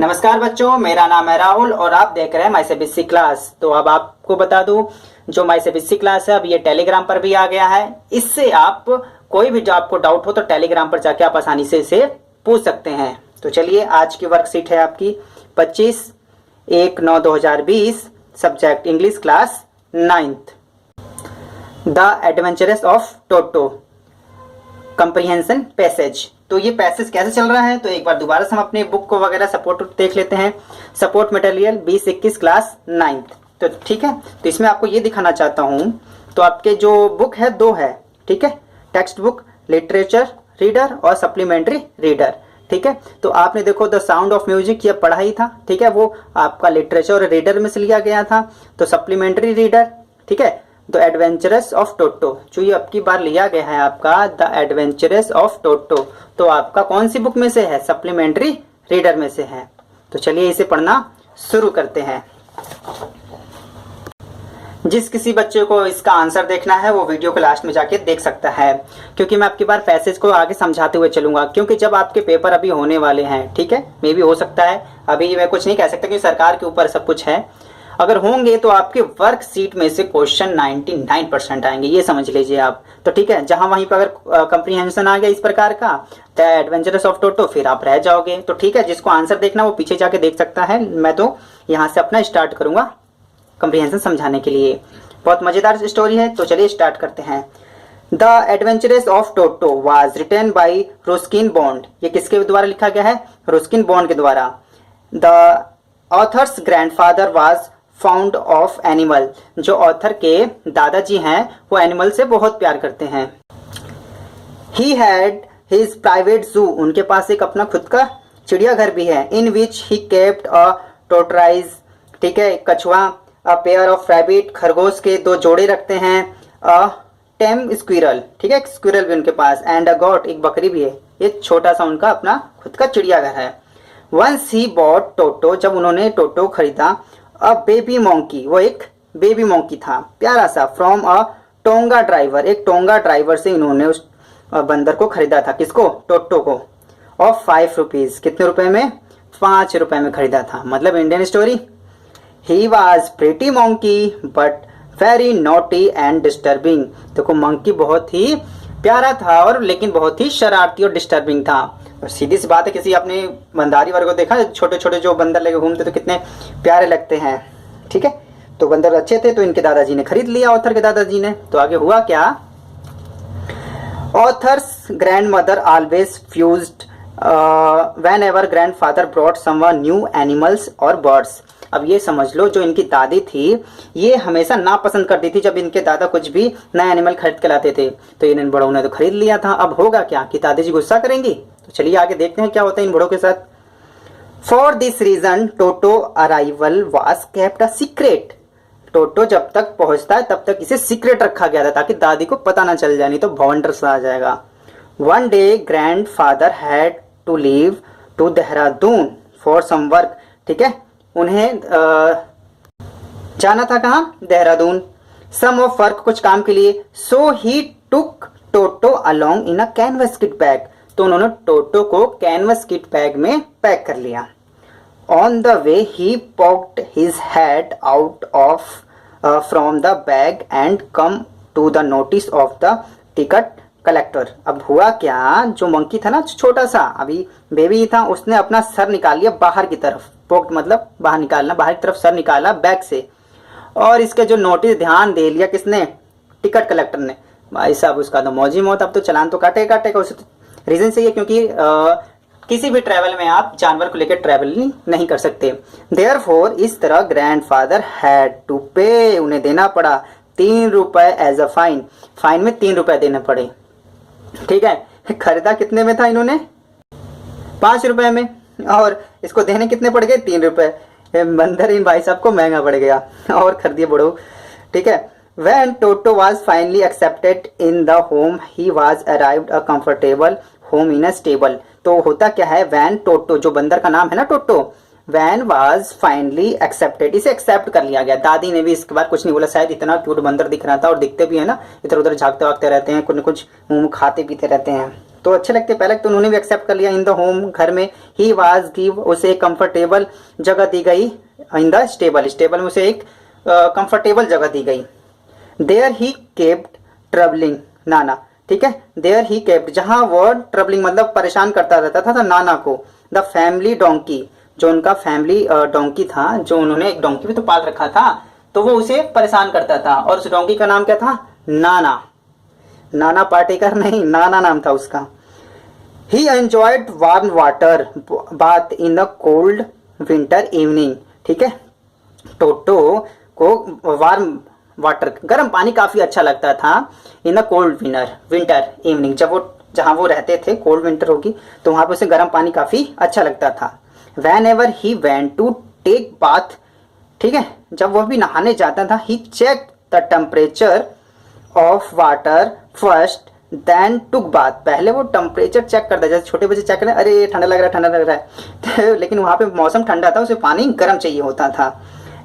नमस्कार बच्चों, मेरा नाम है राहुल और आप देख रहे हैं माई सीबीएसई क्लास। तो अब आपको बता दूं, जो माई सीबीएसई क्लास है अब ये टेलीग्राम पर भी आ गया है। इससे आप कोई भी जो आपको डाउट हो तो टेलीग्राम पर जाके आप आसानी से इसे पूछ सकते हैं। तो चलिए, आज की वर्कशीट है आपकी 25/1/9/2020, subject English, class 9th, the adventures of toto comprehension passage. तो ये पैसेज कैसे चल रहा है, तो एक बार दोबारा से हम अपने बुक को वगैरह सपोर्ट देख लेते हैं। Support material 2021 class 9th। तो ठीक है, तो इसमें आपको ये दिखाना चाहता हूं। तो आपके जो बुक है दो है, ठीक है, टेक्स्ट बुक लिटरेचर रीडर और सप्लीमेंट्री रीडर। ठीक है, तो आपने देखो द साउंड ऑफ म्यूजिक ये पढ़ा ही था, ठीक है, वो आपका लिटरेचर और रीडर में से लिया गया था। तो सप्लीमेंट्री रीडर, ठीक है, द एडवेंचरस ऑफ टोटो, जो ये अब की बार लिया गया है आपका द एडवेंचरस ऑफ टोटो, तो आपका कौन सी बुक में से है? सप्लीमेंट्री रीडर में से है। तो चलिए इसे पढ़ना शुरू करते हैं। जिस किसी बच्चे को इसका आंसर देखना है वो वीडियो को लास्ट में जाके देख सकता है, क्योंकि मैं आपकी बार पैसेज को आगे समझाते हुए चलूंगा। क्योंकि जब आपके पेपर अभी होने वाले हैं, ठीक है, मे भी हो सकता है, अभी मैं कुछ नहीं कह सकता क्योंकि सरकार के ऊपर सब कुछ है। अगर होंगे तो आपके वर्कशीट में से क्वेश्चन 99% आएंगे, ये समझ लीजिए आप। तो ठीक है, जहां वहीं पर अगर कंप्रीहेंशन आ गया इस प्रकार का द एडवेंचरस ऑफ टोटो, फिर आप रह जाओगे। तो ठीक है, जिसको आंसर देखना वो पीछे जाके देख सकता है। मैं तो यहाँ से अपना स्टार्ट करूंगा कंप्रीहेंशन समझाने के लिए। बहुत मजेदार स्टोरी है, तो चलिए स्टार्ट करते हैं। The adventures of Toto was written by Ruskin Bond. ये किसके द्वारा लिखा गया है? रुस्किन बॉन्ड के द्वारा। The author's grandfather was found of animal. जो ऑथर के दादाजी हैं वो एनिमल से बहुत प्यार करते हैं। ही हैड हिज प्राइवेट जू। उनके पास एक अपना खुद का चिड़ियाघर भी है। इन विच ही केप्ट अ टोटराइज, ठीक है, कछुआ, अ पेयर ऑफ रैबिट, खरगोश के दो जोड़े रखते हैं, अ टेम स्क्विरल, ठीक है, स्क्विरल भी उनके पास, एंड अ गॉट, एक बकरी भी है। ये छोटा सा उनका अपना खुद का चिड़ियाघर है। वंस ही बॉट टोटो, जब उन्होंने टोटो खरीदा, अ बेबी मोंकी, वो एक बेबी मोंकी था प्यारा सा, फ्रॉम अ टोंगा ड्राइवर, एक टोंगा ड्राइवर से इन्होंने उस बंदर को खरीदा था। किसको? टोटो को। ऑफ 5 रुपीज, कितने रुपए में? 5 रुपए में खरीदा था। मतलब Indian story. He was pretty monkey but very naughty and disturbing. देखो, मंकी बहुत ही प्यारा था और लेकिन बहुत ही शरारती और डिस्टर्बिंग था। और सीधी सी बात है, किसी अपने बंदारी वर्ग को देखा, छोटे छोटे जो बंदर लेके घूमते तो कितने प्यारे लगते हैं, ठीक है। तो बंदर अच्छे थे तो इनके दादाजी ने खरीद लिया, ऑथर के दादाजी ने। तो आगे हुआ क्या? Authors grandmother always fused when ever grandfather brought someone new animals और बर्ड्स। अब ये समझ लो, जो इनकी दादी थी ये हमेशा नापसंद करती थी जब इनके दादा कुछ भी नया एनिमल खरीद के लाते थे। तो इन बड़ों ने तो खरीद लिया था। अब होगा क्या कि दादी जी गुस्सा करेंगी? तो चलिए आगे देखते हैं क्या होता है इन बड़ों के साथ। For this reason Toto arrival was kept a secret. Toto जब तक पहुंचता है तब तक इसे सीक्रेट रखा गया था, ताकि दादी को पता ना चल जाए, नहीं तो भवंडर सा आ जाएगा। One day grandfather had to leave to Dehradun for some work, ठीक है, उन्हें जाना था कहाँ? देहरादून। सम ऑफ वर्क, कुछ काम के लिए। So he took Toto along in a canvas kit bag. तो उन्होंने टोटो को कैनवस किट बैग में पैक कर लिया। On the way he poked his head out of from the bag and come to the notice of the ticket collector. अब हुआ क्या? जो मंकी था ना, छोटा सा अभी बेबी था, उसने अपना सर निकाल लिया बाहर की तरफ। पॉक्ड मतलब बाहर निकालना, बाहर की तरफ सर निकाला बैग से। और इसके जो नोटिस ध्यान दे लिया किसने? टिकट कलेक्टर ने। भाई साहब, उसका तो मौजी मौत, अब तो चलान तो काटेगा। उसे रीजन सही है क्योंकि किसी भी ट्रैवल में आप जानवर को लेकर ट्रैवल नहीं कर सकते। देयरफॉर, इस तरह ग्रैंडफादर हैड टू पे, उन्हें देना पड़ा 3 रुपए एज अ फाइन। फाइन में 3 रुपए देने पड़े, ठीक है। खरीदा कितने में था इन्होंने? 5 रुपए में, और इसको देने कितने पड़ गए? 3 रुपए। बंदर इन भाई साहब को महंगा पड़ गया और खरीदिए बड़ो, ठीक है। When Toto was finally accepted in the home, he was arrived a comfortable home in a stable. तो होता क्या है? When Toto, जो बंदर का नाम है ना टोटो, When was finally accepted, इसे एक्सेप्ट कर लिया गया। दादी ने भी इसके बाद कुछ नहीं बोला, शायद इतना क्यूट बंदर दिख रहा था, और दिखते भी है ना, इधर उधर झाँकते वागते रहते हैं, कुछ न कुछ मुंह खाते पीते रहते हैं, तो अच्छे लगते, पहले तो उन्होंने भी एक्सेप्ट कर लिया। इन द होम, घर में, ही वाज गिव, उसे एक कंफर्टेबल जगह दी गई। इन द स्टेबल, स्टेबल में उसे एक कंफर्टेबल जगह दी गई। देयर ही केप्ट ट्रबलिंग नाना, ठीक है, देयर ही केप्ट, जहां वो ट्रबलिंग मतलब परेशान करता रहता था नाना को, द फैमिली डोंकी, जो उनका फैमिली डोंकी था, जो उन्होंने एक डोंकी भी तो पाल रखा था, तो वो उसे परेशान करता था। और उस डोंकी का नाम क्या था? नाना। नाना पाटेकर नहीं, नाना नाम था उसका। ही enjoyed warm water bath in the cold winter evening, ठीक है, टोटो को वार्म वाटर, गर्म पानी काफी अच्छा लगता था। In the cold winter evening, जब वो जहां वो रहते थे, कोल्ड विंटर होगी तो वहां पे उसे गर्म पानी काफी अच्छा लगता था। Whenever he went to take bath, ठीक है, जब वह भी नहाने जाता था, he check the temperature of water first then took bath, पहले वो टेम्परेचर चेक करता है, जैसे छोटे बच्चे चेक करें, अरे ठंडा लग रहा है, ठंडा लग रहा है लेकिन वहां पे मौसम ठंडा था, उसे पानी गर्म चाहिए होता था।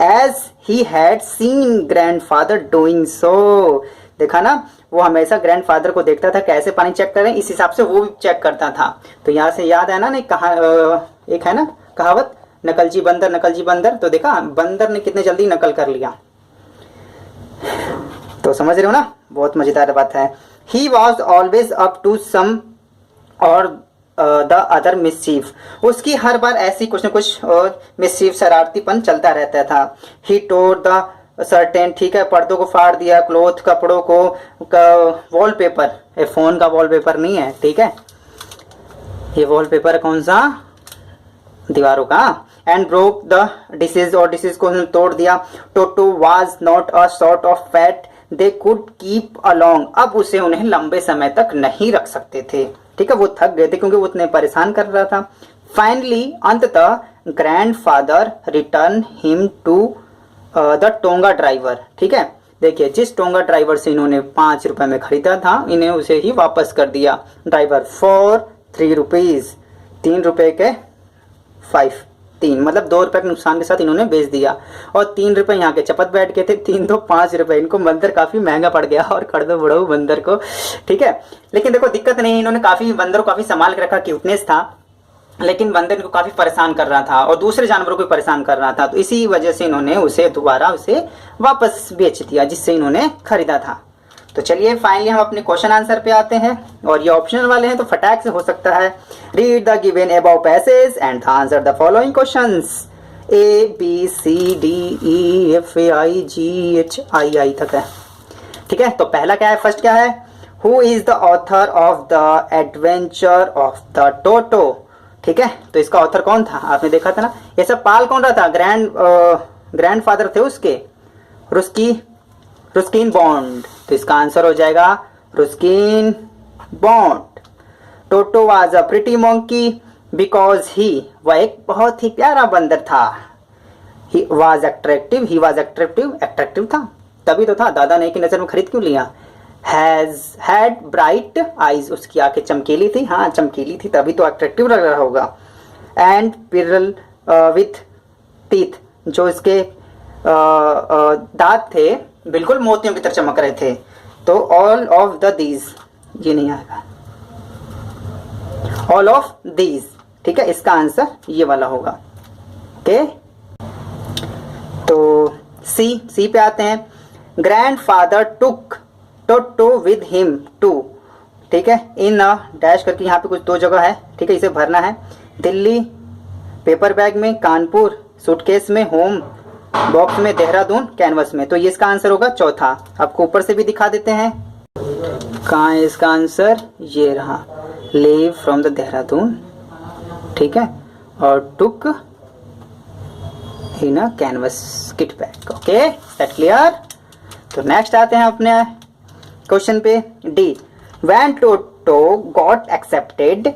As he had seen grandfather doing so, देखा ना, वो हमेशा ग्रैंडफादर को देखता था कैसे पानी चेक करें, इस हिसाब से वो भी चेक करता था। तो यहाँ से याद है ना, नहीं कहा एक है ना कहावत, नकलची बंदर नकलची बंदर, तो देखा बंदर ने कितने जल्दी नकल कर लिया। तो समझ रहे हो ना, बहुत मजेदार बात है। He was always up to some और द अदर मिसचीफ, उसकी हर बार ऐसी कुछ न कुछ मिसचीफ, शरारतीपन चलता रहता था। ही टोर द सर्टेन, ठीक है, पर्दों को फाड़ दिया, क्लोथ, कपड़ों को, वॉलपेपर, ये फोन का वॉलपेपर नहीं है, ठीक है, ये वॉलपेपर कौन सा, दीवारों का। एंड ब्रोक द डिशेज, और डिशेज को तोड़ दिया। टोटो was not a sort of fat they could keep along, अब उसे उन्हें लंबे समय तक नहीं रख सकते थे, ठीक है, वो थक गए थे क्योंकि वो उतने परेशान कर रहा था। फाइनली अंततः grandfather return him to the tonga driver, ठीक है, देखिए जिस टोंगा ड्राइवर से इन्होंने 5 रुपए में खरीदा था, इन्हें उसे ही वापस कर दिया ड्राइवर, फॉर 3 रुपीज, 3 रुपए के 3 मतलब 2 रुपए के नुकसान के साथ इन्होंने बेच दिया। और 3 रुपए यहाँ के चपत बैठ गए थे, 3 तो 5 रुपए, इनको बंदर काफी महंगा पड़ गया, और कर दो बड़ो बंदर को, ठीक है। लेकिन देखो दिक्कत नहीं, इन्होंने काफी बंदर को काफी संभाल के रखा, क्यूटनेस था, लेकिन बंदर को काफी परेशान कर रहा था और दूसरे जानवरों को परेशान कर रहा था, तो इसी वजह से इन्होंने उसे दोबारा उसे वापस बेच दिया जिससे इन्होंने खरीदा था। तो चलिए फाइनली हम अपने क्वेश्चन आंसर पे आते हैं, और ये ऑप्शनल वाले हैं तो फटाक से हो सकता है। Read the given above passage and answer the following questions. A B C D E F A I G H I I तक है, ठीक है। तो पहला क्या है, फर्स्ट क्या है, who is the author of the adventure of the Toto, ठीक है। तो इसका ऑथर कौन था, आपने देखा था ना, ये सब पाल कौन रहा था, ग्रैंडफादर थे उसके, रुस्किन बॉन्ड, तो इसका आंसर हो जाएगा रुस्किन bond. Toto was a pretty monkey because he, वह एक बहुत ही प्यारा बंदर था। ही वाज अट्रैक्टिव, अट्रैक्टिव था, तभी तो था, दादा ने एक नजर में खरीद क्यों लिया। हैड ब्राइट आईज, उसकी आंखें चमकीली थी, हाँ चमकीली थी तभी तो अट्रैक्टिव लग रहा होगा। एंड पिरल विथ टीथ, जो इसके दांत थे बिल्कुल मोतियों की तरह चमक रहे थे। तो ऑल ऑफ द दीज, ये नहीं आएगा, ऑल ऑफ दीज, ठीक है, इसका आंसर ये वाला होगा, ओके। तो सी पे आते हैं। Grandfather took Toto with him too, ठीक है, इन डैश करके यहाँ पे कुछ 2 जगह है, ठीक है, इसे भरना है। दिल्ली पेपर बैग में, कानपुर सूटकेस में, होम बॉक्स में, देहरादून कैनवस में, तो ये इसका आंसर होगा चौथा। आपको ऊपर से भी दिखा देते हैं, कहाँ है इसका आंसर, ये रहा, लीव फ्रॉम द देहरादून, ठीक है, और took in a canvas kit bag, okay, that clear. तो नेक्स्ट आते हैं अपने क्वेश्चन पे, D. When Toto got accepted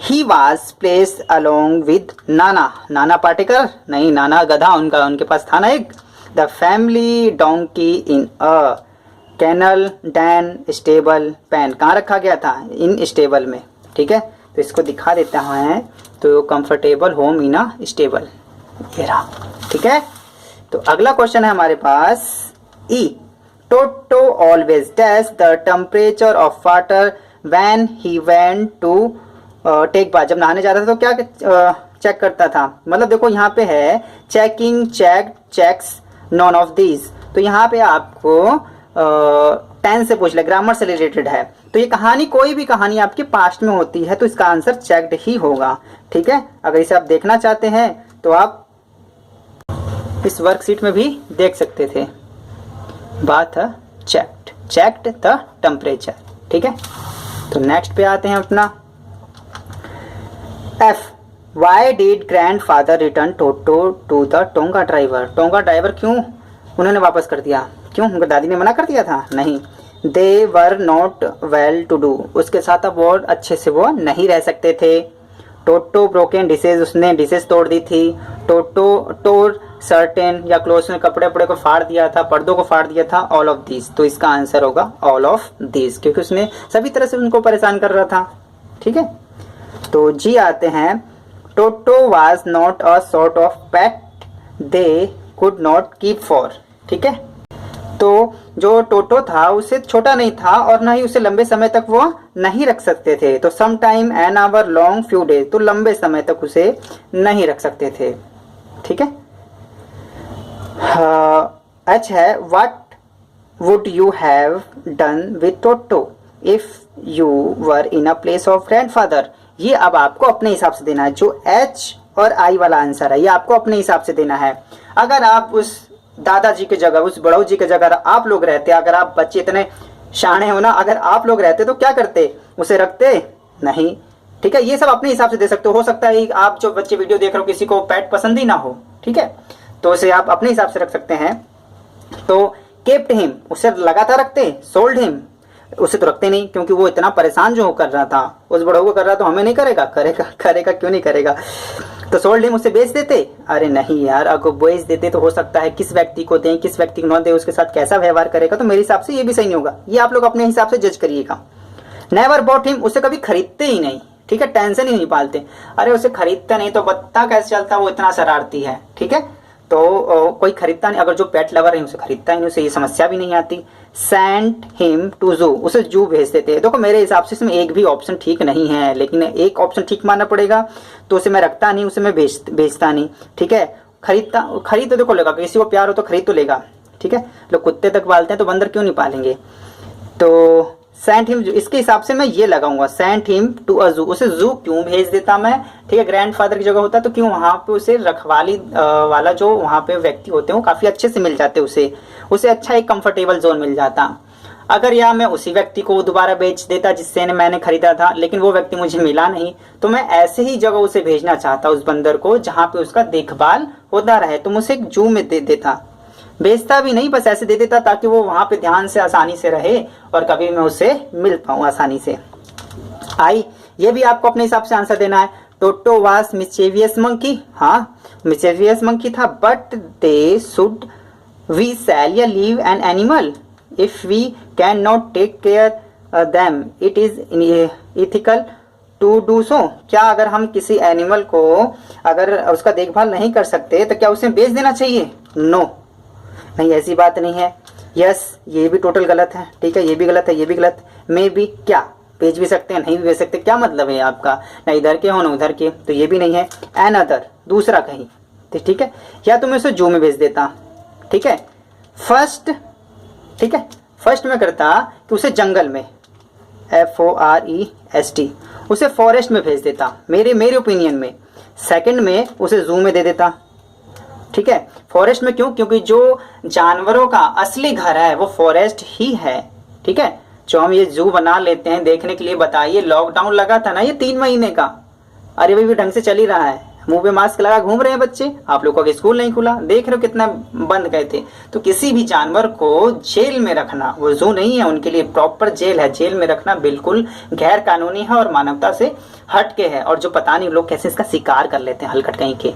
he was placed along with Nana Patekar नहीं, नाना गधा उनके पास था ना एक। The family donkey in a kennel then stable pen, कहाँ रखा गया था, इन स्टेबल में, ठीक है। तो इसको दिखा देता हैं, तो comfortable home in a stable, ये रहा, ठीक है। तो अगला क्वेश्चन है हमारे पास, ई। Toto always dash the temperature of water when he went to take bath, जब नहाने जाता था तो क्या चेक करता था। मतलब देखो यहाँ पे है checking, check, checks, none of these. तो यहाँ पे आपको टेंस से पूछ ले, ग्रामर से रिलेटेड है। तो ये कहानी, कोई भी कहानी आपके पास्ट में होती है तो इसका आंसर चेक्ड ही होगा। ठीक है, अगर इसे आप देखना चाहते हैं तो आप इस वर्कशीट में भी देख सकते थे। बात है चेक्ड द टेम्परेचर। ठीक है, तो नेक्स्ट पे आते हैं अपना F. Why did grandfather return Toto to the tonga driver. Tonga driver क्यों उन्होंने वापस कर दिया? क्यों, उनकी दादी ने मना कर दिया था? नहीं, they were not well to do, उसके साथ अब और अच्छे से वो नहीं रह सकते थे। टोटो ब्रोकन डिशेज, उसने डिशेज तोड़ दी थी। टोटो टोर सर्टेन या क्लोथ में कपड़े वपड़े को फाड़ दिया था, पर्दों को फाड़ दिया था। ऑल ऑफ दिस, तो इसका आंसर होगा ऑल ऑफ दिस, क्योंकि उसने सभी तरह से उनको परेशान कर रहा था। ठीक है, तो जी आते हैं। टोटो was not a sort of pet they could not keep for. ठीक है, तो जो टोटो था उसे छोटा नहीं था और ना ही उसे लंबे समय तक वो नहीं रख सकते थे। तो some time, an hour, long, few days, तो लंबे समय तक उसे नहीं रख सकते थे। ठीक है, एच है what would you have done with toto if you were in a place of grandfather. ये अब आपको अपने हिसाब से देना है। जो एच और आई वाला आंसर है ये आपको अपने हिसाब से देना है। अगर आप उस दादाजी की जगह, उस बड़ऊ जी की जगह आप लोग रहते, अगर आप बच्चे इतने शाणे हो ना, अगर आप लोग रहते तो क्या करते? उसे रखते? नहीं। ठीक है, ये सब अपने हिसाब से दे सकते हो सकता है आप जो बच्चे वीडियो देख रहे हो किसी को पेट पसंद ही ना हो। ठीक है, तो उसे आप अपने हिसाब से रख सकते हैं। तो केप्ट हिम, उसे लगातार रखते। सोल्ड हिम, उसे तो रखते नहीं, क्योंकि वो इतना परेशान जो कर रहा था उस बड़ों को कर रहा, तो हमें नहीं करेगा? करेगा क्यों नहीं करेगा। तो सोल्ड हिम, उसे बेच देते? अरे नहीं यार, अगर बेच देते तो हो सकता है किस व्यक्ति को दें किस व्यक्ति को न दें, उसके साथ कैसा व्यवहार करेगा, तो मेरे हिसाब से ये भी सही नहीं होगा। ये आप लोग अपने हिसाब से जज करिएगा। नेवर बॉट हिम, उसे कभी खरीदते ही नहीं। ठीक है, टेंशन ही नहीं पालते। अरे उसे खरीदते नहीं तो पता कैसे चलता वो इतना शरारती है। ठीक है, तो कोई खरीदता नहीं, अगर जो पेट लवर है उसे खरीदता ही नहीं, उसे ये समस्या भी नहीं आती। सेंट हिम टू जू, उसे जू भेज देते हैं। देखो मेरे हिसाब से इसमें एक भी ऑप्शन ठीक नहीं है, लेकिन एक ऑप्शन ठीक मानना पड़ेगा। तो उसे मैं रखता नहीं, उसे मैं बेचता नहीं। ठीक है, खरीद तो देखो लेगा, किसी को प्यार हो तो खरीद तो लेगा। ठीक है, लोग कुत्ते तक पालते हैं तो बंदर क्यों नहीं पालेंगे। तो सेंट हिम, इसके हिसाब से मैं ये लगाऊंगा, सेंट हिम टू अ जू, उसे जू क्यों भेज देता मैं। ठीक है, ग्रैंडफादर की जगह होता तो क्यों वहां पे उसे रखवाली वाला जो वहां पे व्यक्ति होते हैं वो काफी अच्छे से मिल जाते, उसे अच्छा एक कंफर्टेबल जोन मिल जाता। अगर या मैं उसी व्यक्ति को दोबारा बेच देता जिससे मैंने खरीदा था, लेकिन वो व्यक्ति मुझे मिला नहीं, तो मैं ऐसे ही जगह उसे भेजना चाहता उस बंदर को जहां पे उसका देखभाल होता रहे, तो मुझे एक जू में दे देता। बेचता भी नहीं, बस ऐसे दे देता ताकि वो वहां पे ध्यान से आसानी से रहे और कभी मैं उसे मिल पाऊं आसानी से। आई, ये भी आपको अपने हिसाब से आंसर देना है। टोटो वाज मिस्चेवियस मंकी, हाँ मिस्चेवियस मंकी था, but they should we sell या leave an animal if we can not take care them, it is ethical to do so. क्या अगर हम किसी एनिमल को अगर उसका देखभाल नहीं कर सकते तो क्या उसे बेच देना चाहिए? नो, नहीं ऐसी बात नहीं है। यस, ये भी टोटल गलत है। ठीक है, ये भी गलत है, ये भी गलत। मे बी, क्या बेच भी सकते हैं, नहीं भी बेच सकते, क्या मतलब है आपका? ना इधर के हो ना उधर के, तो ये भी नहीं है। एन अदर, दूसरा कहीं, ठीक है, या तो मैं उसे जू में भेज देता। ठीक है, फर्स्ट, ठीक है, फर्स्ट में करता कि उसे जंगल में, FOREST, उसे फॉरेस्ट में भेज देता मेरे ओपिनियन में। सेकंड में उसे जू में दे देता। ठीक है, फॉरेस्ट में क्यों? क्योंकि जो जानवरों का असली घर है वो फॉरेस्ट ही है। ठीक है, जो हम ये जू बना लेते हैं देखने के लिए, बताइए लॉकडाउन लगा था ना ये 3 महीने का, अरे भाई भी ढंग से चल ही रहा है, मुंह पे मास्क लगा घूम रहे हैं बच्चे। आप लोगों का स्कूल नहीं खुला, देख रहे हो कितना बंद गए थे। तो किसी भी जानवर को जेल में रखना, वो जू नहीं है, उनके लिए प्रॉपर जेल है, जेल में रखना बिल्कुल गैर कानूनी है और मानवता से हट के है। और जो पता नहीं लोग कैसे इसका शिकार कर लेते हैं हलकट कहीं के,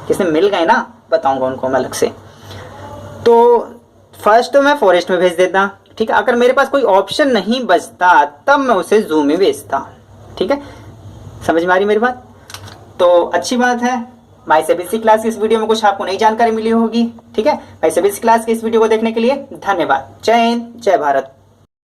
जिसने मिल गए ना, बताऊंगा उनको मैं अलग से। तो फर्स्ट तो मैं फॉरेस्ट में भेज देता। ठीक है, अगर मेरे पास कोई ऑप्शन नहीं बचता तब मैं उसे जू में भेजता। ठीक है, समझ में आ रही मेरी बात? तो अच्छी बात है। माय सीबीएसई क्लास की इस वीडियो में कुछ आपको नई जानकारी मिली होगी। ठीक है, माय सीबीएसई क्लास की इस वीडियो को देखने के लिए धन्यवाद। जय हिंद, जय भारत।